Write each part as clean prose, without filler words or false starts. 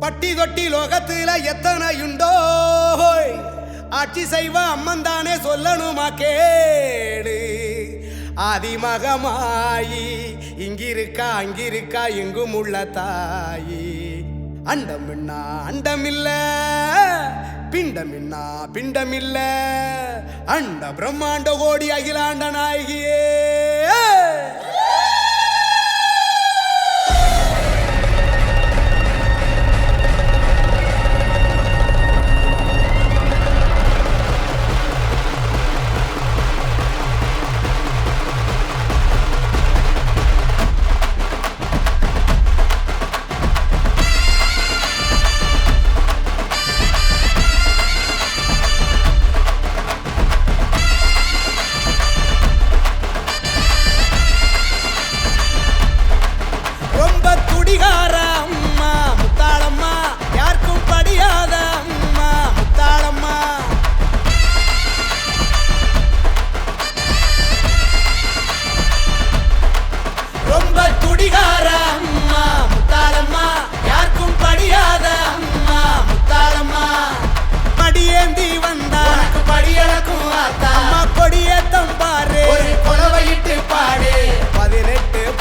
பட்டி தொட்டி லோகத்துல எத்தனையுண்டோ ஆட்சி செய்வ அம்மன் தானே சொல்லணுமா கேடு ஆதிமகமாயி இங்கிருக்கா அங்கிருக்கா எங்கும் உள்ள தாயி அண்டமின்னா அண்டமில்ல பிண்டமின்னா பிண்டமில்ல அண்ட பிரம்மாண்ட கோடி அகிலாண்ட நாயகியே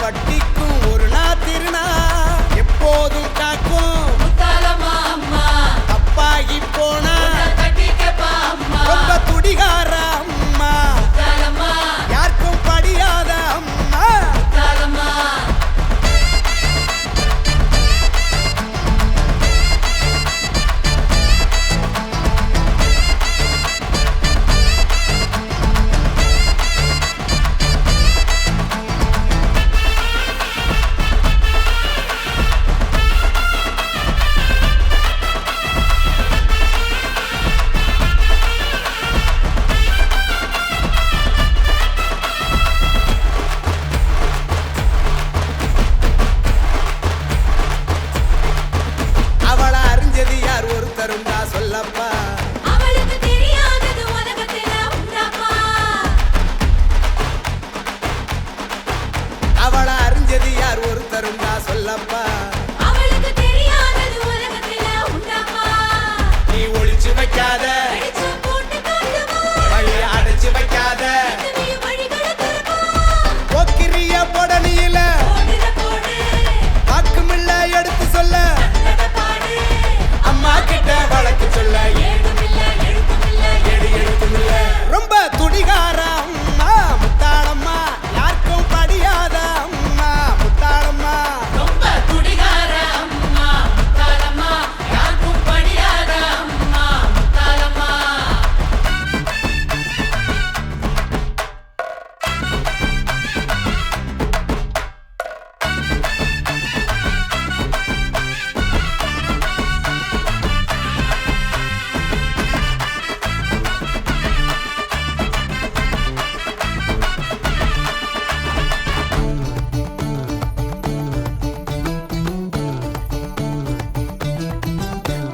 பட்டிக்கும் ஒரு நாத்திருநா எப்போதும் காக்கும் தப்பாகி போனா ரொம்ப துடிகார அம்மா யாருக்கும் படியாத அம்மா சொல்லப்பா அவளுக்கு தெரியாதது உலகத்துல உண்டாப்பா அவளை அறிஞ்சது யார் ஒருத்தரும் தான் சொல்லப்பா அவளுக்கு தெரியாதது உலகத்துல உண்டாப்பா நீ ஒளிச்சு வைக்காத அடிச்சு போட்டு காட்டுமா வழியை அடைச்சு வைக்காத நீ வழிகளை திறப்பா போக்கிரிய பொடனியில போடுற போடு வாக்குமில்ல எடுத்து சொல்ல பாடு அம்மா கிட்ட வழக்கு சொல்ல ஏதுமில்ல எழுத்துமில்ல எழுத்துமில்ல ரொம்ப துடிகார அம்மா முத்தாளம்மா யாருக்கும் படியாத அம்மா முத்தாளம்மா ரொம்ப குடிகார அம்மா முத்தாலம்மா யாருக்கும் படியாத அம்மா முத்தாலம்மா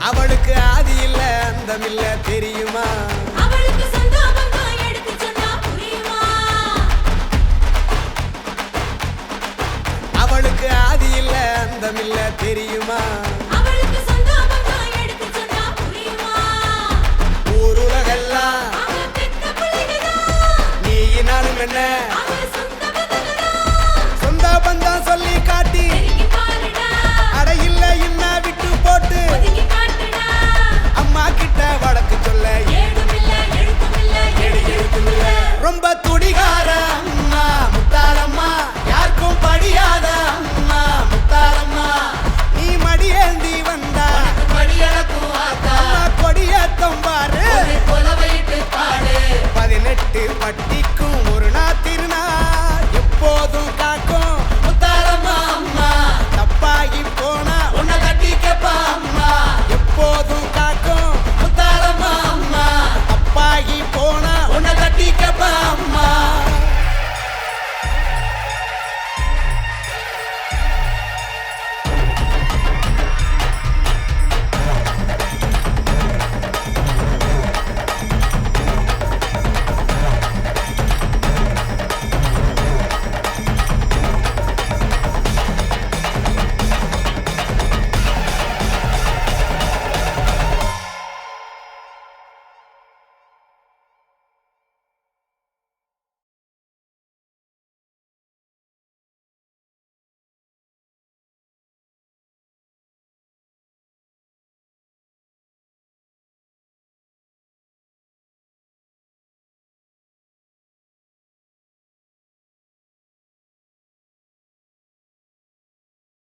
அவளுக்கு ஆதி இல்ல அந்தமில்ல தெரியுமா அவளுக்கு சொந்தமா எடுத்து சொன்னா புரியுமா அவளுக்கு ஆதி இல்ல அந்தமில்ல தெரியுமா அவளுக்கு சொந்தமா எடுத்து சொன்னா புரியுமா ஊருலகெல்லாம் அவ பெத்த பிள்ளைதான் நீ நானும் என்ன